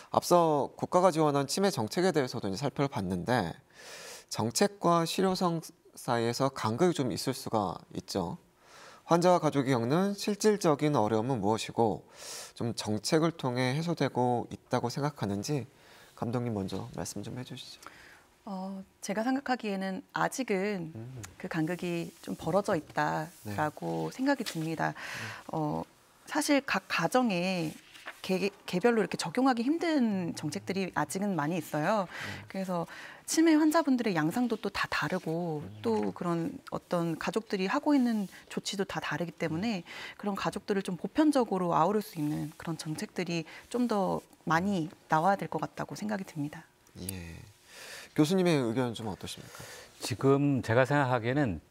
앞서 국가가 지원한 치매 정책에 대해서도 이제 살펴봤는데 정책과 실효성 사이에서 간극이 좀 있을 수가 있죠. 환자와 가족이 겪는 실질적인 어려움은 무엇이고 좀 정책을 통해 해소되고 있다고 생각하는지 감독님 먼저 말씀 좀 해주시죠. 제가 생각하기에는 아직은 그 간극이 좀 벌어져 있다라고 생각이 듭니다. 사실 각 가정에 개별로 이렇게 적용하기 힘든 정책들이 아직은 많이 있어요. 그래서 치매 환자분들의 양상도 또 다 다르고 또 그런 어떤 가족들이 하고 있는 조치도 다 다르기 때문에 그런 가족들을 좀 보편적으로 아우를 수 있는 그런 정책들이 좀 더 많이 나와야 될 것 같다고 생각이 듭니다. 예. 교수님의 의견은 좀 어떠십니까? 지금 제가 생각하기에는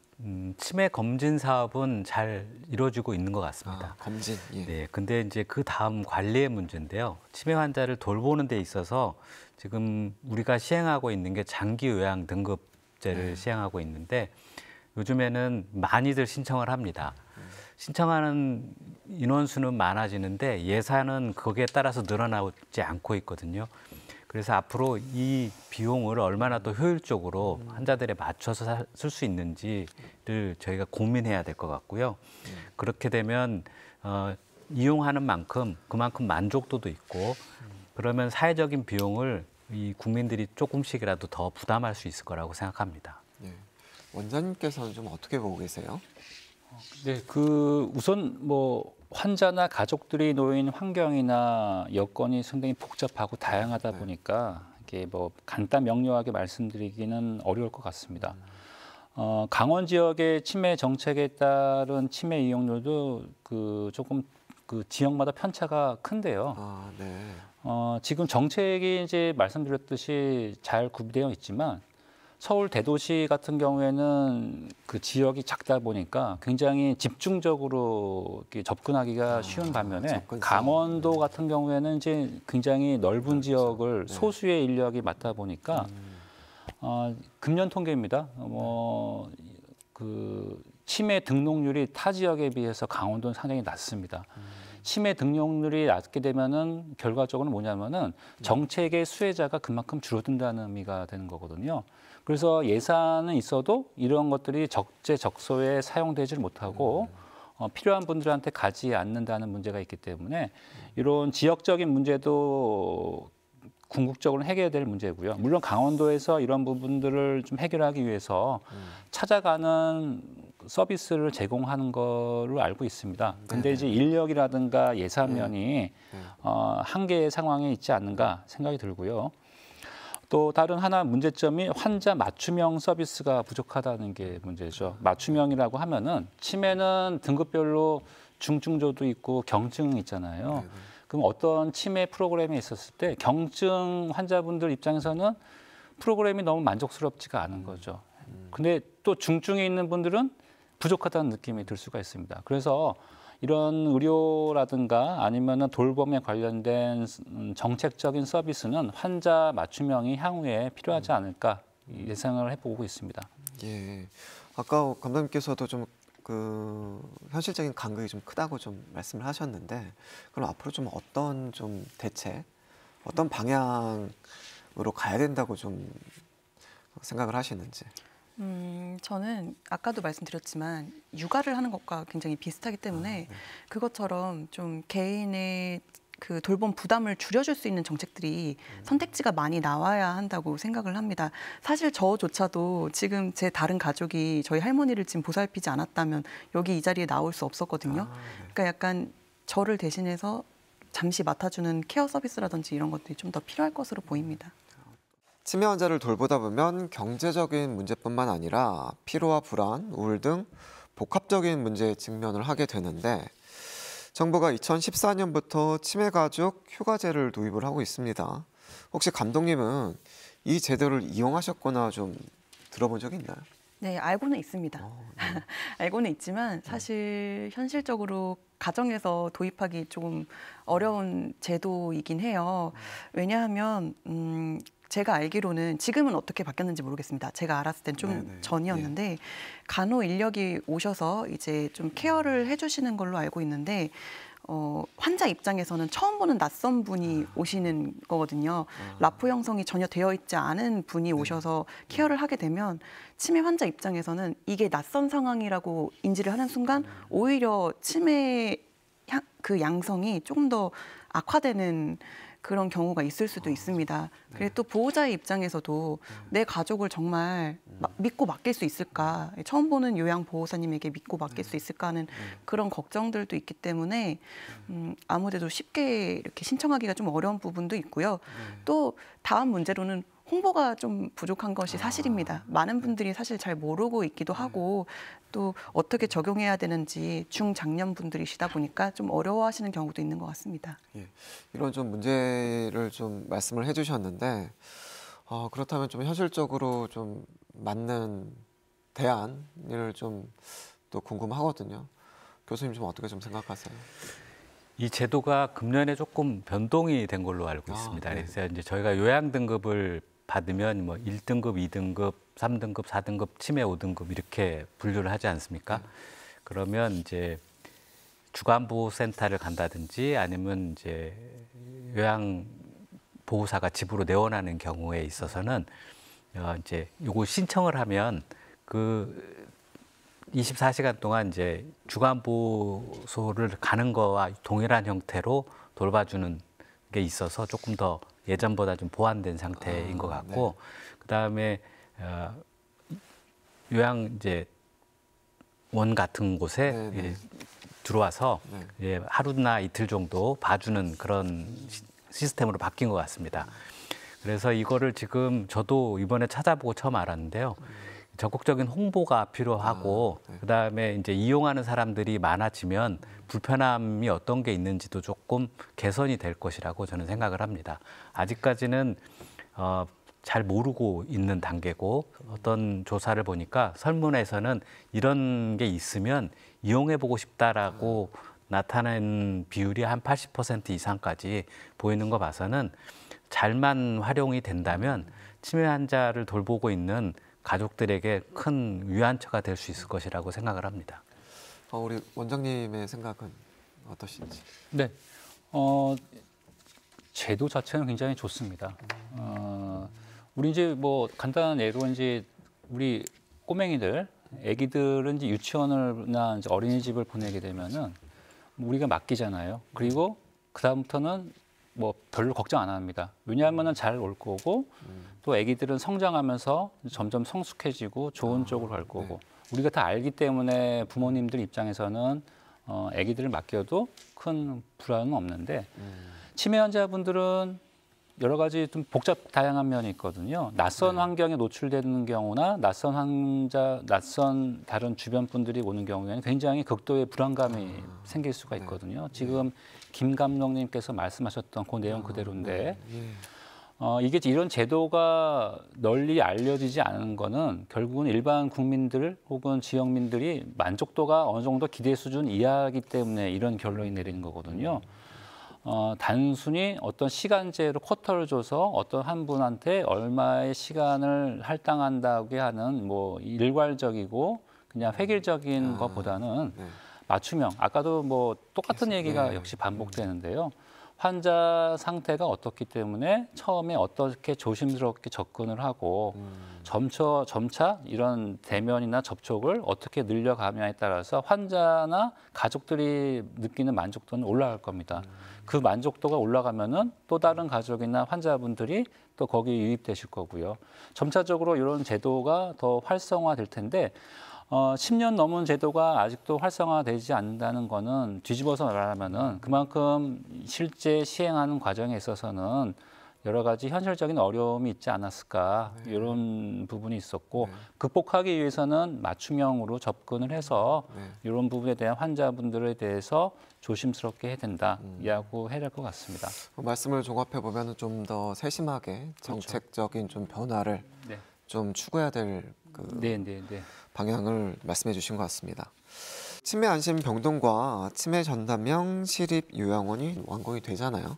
치매 검진 사업은 잘 이루어지고 있는 것 같습니다. 검진. 예. 네, 근데 이제 그 다음 관리의 문제인데요. 치매 환자를 돌보는 데 있어서 지금 우리가 시행하고 있는 게 장기 요양 등급제를 시행하고 있는데 요즘에는 많이들 신청을 합니다. 신청하는 인원수는 많아지는데 예산은 거기에 따라서 늘어나지 않고 있거든요. 그래서 앞으로 이 비용을 얼마나 더 효율적으로 환자들에 맞춰서 쓸 수 있는지를 저희가 고민해야 될 것 같고요. 그렇게 되면 이용하는 만큼 그만큼 만족도도 있고 그러면 사회적인 비용을 이 국민들이 조금씩이라도 더 부담할 수 있을 거라고 생각합니다. 네. 원장님께서는 좀 어떻게 보고 계세요? 네, 우선 환자나 가족들이 놓인 환경이나 여건이 상당히 복잡하고 다양하다 보니까 이게 간단 명료하게 말씀드리기는 어려울 것 같습니다. 강원 지역의 치매 정책에 따른 치매 이용률도 조금 지역마다 편차가 큰데요. 네. 지금 정책이 이제 말씀드렸듯이 잘 구비되어 있지만 서울 대도시 같은 경우에는 그 지역이 작다 보니까 굉장히 집중적으로 이렇게 접근하기가 쉬운 반면에 강원도 같은 경우에는 이제 굉장히 넓은 지역을 소수의 인력이 맡다 보니까 금년 통계입니다. 치매 등록률이 타 지역에 비해서 강원도는 상당히 낮습니다. 치매 등록률이 낮게 되면은 결과적으로 뭐냐면은 정책의 수혜자가 그만큼 줄어든다는 의미가 되는 거거든요. 그래서 예산은 있어도 이런 것들이 적재적소에 사용되질 못하고 필요한 분들한테 가지 않는다는 문제가 있기 때문에 이런 지역적인 문제도 궁극적으로 해결될 문제고요. 물론 강원도에서 이런 부분들을 좀 해결하기 위해서 찾아가는 서비스를 제공하는 거로 알고 있습니다. 근데 이제 인력이라든가 예산면이 한계의 상황에 있지 않는가 생각이 들고요. 또 다른 하나 문제점이 환자 맞춤형 서비스가 부족하다는 게 문제죠. 맞춤형이라고 하면은 치매는 등급별로 중증조도 있고 경증 있잖아요. 그럼 어떤 치매 프로그램이 있었을 때 경증 환자분들 입장에서는 프로그램이 너무 만족스럽지가 않은 거죠. 근데 또 중증에 있는 분들은 부족하다는 느낌이 들 수가 있습니다. 그래서 이런 의료라든가 아니면은 돌봄에 관련된 정책적인 서비스는 환자 맞춤형이 향후에 필요하지 않을까 예상을 해보고 있습니다. 예. 아까 감독님께서도 좀 현실적인 간극이 좀 크다고 좀 말씀을 하셨는데 그럼 앞으로 좀 어떤 좀 대책, 어떤 방향으로 가야 된다고 좀 생각을 하시는지. 저는 아까도 말씀드렸지만 육아를 하는 것과 굉장히 비슷하기 때문에 그것처럼 좀 개인의 그 돌봄 부담을 줄여줄 수 있는 정책들이 선택지가 많이 나와야 한다고 생각을 합니다. 사실 저조차도 지금 제 다른 가족이 저희 할머니를 지금 보살피지 않았다면 여기 이 자리에 나올 수 없었거든요. 그러니까 약간 저를 대신해서 잠시 맡아주는 케어 서비스라든지 이런 것들이 좀 더 필요할 것으로 보입니다. 치매 환자를 돌보다 보면 경제적인 문제뿐만 아니라 피로와 불안, 우울 등 복합적인 문제에 직면을 하게 되는데 정부가 2014년부터 치매 가족 휴가제를 도입을 하고 있습니다. 혹시 감독님은 이 제도를 이용하셨거나 좀 들어본 적이 있나요? 네, 알고는 있습니다. 네. 알고는 있지만 사실 현실적으로 가정에서 도입하기 조금 어려운 제도이긴 해요. 왜냐하면 제가 알기로는 지금은 어떻게 바뀌었는지 모르겠습니다. 제가 알았을 땐 좀 전이었는데 간호 인력이 오셔서 이제 좀 케어를 해주시는 걸로 알고 있는데 환자 입장에서는 처음 보는 낯선 분이 오시는 거거든요. 라포 형성이 전혀 되어 있지 않은 분이 오셔서 케어를 하게 되면 치매 환자 입장에서는 이게 낯선 상황이라고 인지를 하는 순간 오히려 치매 그 양성이 조금 더 악화되는 그런 경우가 있을 수도 있습니다. 그리고 또 보호자의 입장에서도 내 가족을 정말 믿고 맡길 수 있을까, 처음 보는 요양보호사님에게 믿고 맡길 수 있을까 하는 그런 걱정들도 있기 때문에 아무래도 쉽게 이렇게 신청하기가 좀 어려운 부분도 있고요. 또 다음 문제로는 홍보가 좀 부족한 것이 사실입니다. 많은 분들이 사실 잘 모르고 있기도 하고 또 어떻게 적용해야 되는지 중장년분들이시다 보니까 좀 어려워하시는 경우도 있는 것 같습니다. 예, 이런 좀 문제를 좀 말씀을 해주셨는데 그렇다면 좀 현실적으로 좀 맞는 대안을 좀 또 궁금하거든요. 교수님 좀 어떻게 좀 생각하세요? 이 제도가 금년에 조금 변동이 된 걸로 알고 있습니다. 네. 그래서 이제 저희가 요양 등급을 받으면 뭐 1등급, 2등급, 3등급, 4등급, 치매 5등급 이렇게 분류를 하지 않습니까? 그러면 이제 주간보호센터를 간다든지 아니면 이제 요양보호사가 집으로 내원하는 경우에 있어서는 이제 요거 신청을 하면 그 24시간 동안 이제 주간보호소를 가는 거와 동일한 형태로 돌봐주는 게 있어서 조금 더 예전보다 좀 보완된 상태인 것 같고, 그다음에 요양 이제 원 같은 곳에 이제 들어와서 이제 하루나 이틀 정도 봐주는 그런 시스템으로 바뀐 것 같습니다. 그래서 이거를 지금 저도 이번에 찾아보고 처음 알았는데요. 적극적인 홍보가 필요하고 그다음에 이제 이용하는 사람들이 많아지면 불편함이 어떤 게 있는지도 조금 개선이 될 것이라고 저는 생각을 합니다. 아직까지는 잘 모르고 있는 단계고, 어떤 조사를 보니까 설문에서는 이런 게 있으면 이용해보고 싶다라고 나타낸 비율이 한 80% 이상까지 보이는 거 봐서는 잘만 활용이 된다면 치매 환자를 돌보고 있는 가족들에게 큰 위안처가 될 수 있을 것이라고 생각을 합니다. 우리 원장님의 생각은 어떠신지? 네, 제도 자체는 굉장히 좋습니다. 우리 이제 뭐 간단한 예로 이제 우리 꼬맹이들, 아기들은 이제 유치원을나 이제 어린이집을 보내게 되면은 우리가 맡기잖아요. 그리고 그 다음부터는 뭐 별로 걱정 안 합니다. 왜냐하면은 잘 올 거고 또 아기들은 성장하면서 점점 성숙해지고 좋은 쪽으로 갈 거고 우리가 다 알기 때문에 부모님들 입장에서는 아기들을 맡겨도 큰 불안은 없는데 치매 환자분들은 여러 가지 좀 다양한 면이 있거든요. 낯선 환경에 노출되는 경우나 낯선 다른 주변 분들이 오는 경우에는 굉장히 극도의 불안감이 생길 수가 있거든요. 지금 김 감독님께서 말씀하셨던 그 내용 그대로인데 이게 이런 제도가 널리 알려지지 않은 거는 결국은 일반 국민들 혹은 지역민들이 만족도가 어느 정도 기대 수준 이하이기 때문에 이런 결론이 내리는 거거든요. 단순히 어떤 시간제로 쿼터를 줘서 어떤 한 분한테 얼마의 시간을 할당한다고 하는 뭐 일괄적이고 그냥 획일적인 것보다는 맞춤형, 아까도 뭐 똑같은 얘기가 역시 반복되는데요. 환자 상태가 어떻기 때문에 처음에 어떻게 조심스럽게 접근을 하고 점차 이런 대면이나 접촉을 어떻게 늘려가냐에 따라서 환자나 가족들이 느끼는 만족도는 올라갈 겁니다. 그 만족도가 올라가면은 또 다른 가족이나 환자분들이 또 거기에 유입되실 거고요. 점차적으로 이런 제도가 더 활성화될 텐데 10년 넘은 제도가 아직도 활성화되지 않는다는 거는 뒤집어서 말하면은 그만큼 실제 시행하는 과정에 있어서는 여러 가지 현실적인 어려움이 있지 않았을까 이런 부분이 있었고 극복하기 위해서는 맞춤형으로 접근을 해서 이런 부분에 대한 환자분들에 대해서 조심스럽게 해야 된다라고 해야 될 것 같습니다. 말씀을 종합해 보면 좀 더 세심하게 정책적인 좀 변화를 좀 추구해야 될 방향을 말씀해 주신 것 같습니다. 치매 안심 병동과 치매 전담형 시립 요양원이 완공이 되잖아요.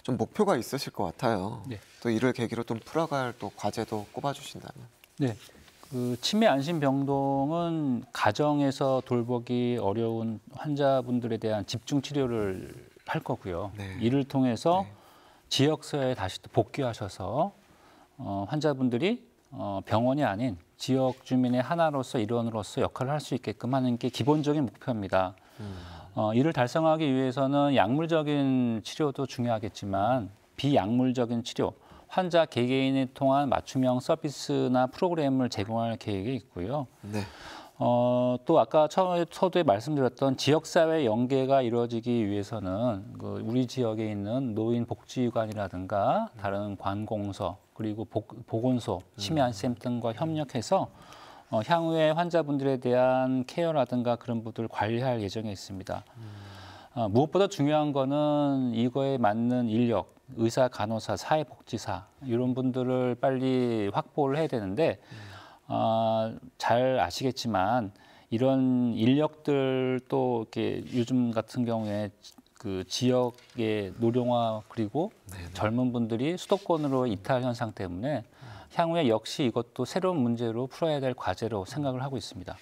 좀 목표가 있으실 것 같아요. 또 이를 계기로 좀 풀어갈 또 과제도 꼽아주신다면. 그 치매 안심병동은 가정에서 돌보기 어려운 환자분들에 대한 집중 치료를 할 거고요. 네. 이를 통해서 네. 지역사회에 다시 또 복귀하셔서 환자분들이 병원이 아닌 지역 주민의 하나로서 일원으로서 역할을 할 수 있게끔 하는 게 기본적인 목표입니다. 이를 달성하기 위해서는 약물적인 치료도 중요하겠지만 비약물적인 치료, 환자 개개인을 통한 맞춤형 서비스나 프로그램을 제공할 계획이 있고요. 네. 또 아까 서두에 말씀드렸던 지역사회 연계가 이루어지기 위해서는 우리 지역에 있는 노인복지관이라든가 다른 관공서 그리고 보건소, 치매안센터 등과 협력해서 향후에 환자분들에 대한 케어라든가 그런 분들을 관리할 예정에 있습니다. 무엇보다 중요한 거는 이거에 맞는 인력, 의사, 간호사, 사회복지사 이런 분들을 빨리 확보를 해야 되는데 잘 아시겠지만 이런 인력들 또 이렇게 요즘 같은 경우에 그 지역의 노령화 그리고 젊은 분들이 수도권으로 이탈 현상 때문에 향후에 역시 이것도 새로운 문제로 풀어야 될 과제로 생각을 하고 있습니다.